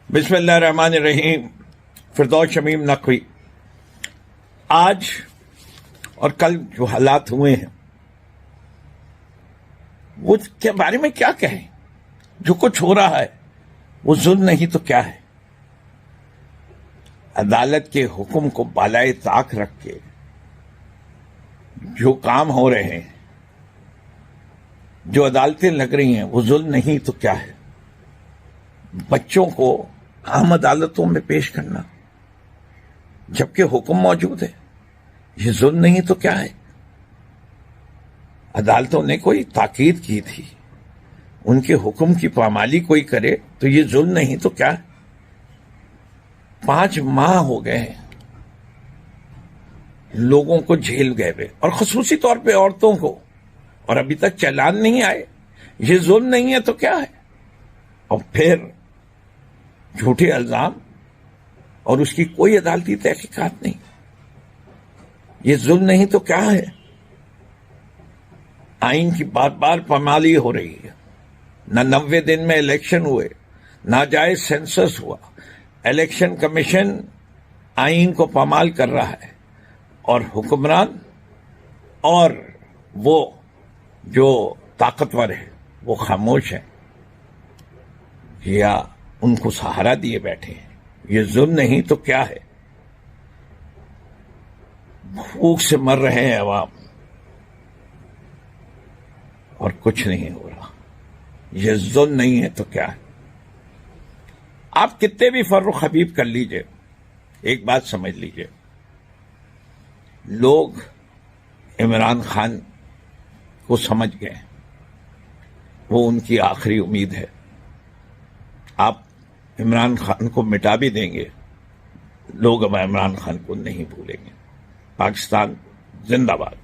بسم اللہ الرحمن الرحیم. فردوس شمیم نقوی. آج اور کل جو حالات ہوئے ہیں وہ کے بارے میں کیا کہیں؟ جو کچھ ہو رہا ہے وہ ظلم نہیں تو کیا ہے؟ عدالت کے حکم کو بالائے طاق رکھ کے جو کام ہو رہے ہیں، جو عدالتیں لگ رہی ہیں، وہ ظلم نہیں تو کیا ہے؟ بچوں کو عام عدالتوں میں پیش کرنا جبکہ حکم موجود ہے، یہ ظلم نہیں تو کیا ہے؟ عدالتوں نے کوئی تاکید کی تھی، ان کے حکم کی پامالی کوئی کرے تو یہ ظلم نہیں تو کیا ہے؟ 5 ماہ ہو گئے ہیں لوگوں کو جیل گئے ہوئے، اور خصوصی طور پہ عورتوں کو، اور ابھی تک چالان نہیں آئے. یہ ظلم نہیں ہے تو کیا ہے؟ اور پھر جھوٹے الزام اور اس کی کوئی عدالتی تحقیقات نہیں. یہ ظلم نہیں تو کیا ہے؟ آئین کی بار بار پامالی ہو رہی ہے. نہ 90 دن میں الیکشن ہوئے، ناجائز سینسس ہوا. الیکشن کمیشن آئین کو پامال کر رہا ہے، اور حکمران اور وہ جو طاقتور ہے وہ خاموش ہیں یا ان کو سہارا دیے بیٹھے ہیں. یہ ظلم نہیں تو کیا ہے؟ بھوک سے مر رہے ہیں عوام اور کچھ نہیں ہو رہا. یہ ظلم نہیں ہے تو کیا ہے؟ آپ کتنے بھی فرق حبیب کر لیجئے، ایک بات سمجھ لیجئے، لوگ عمران خان کو سمجھ گئے، وہ ان کی آخری امید ہے. آپ عمران خان کو مٹا بھی دیں گے، لوگ اب عمران خان کو نہیں بھولیں گے. پاکستان زندہ باد.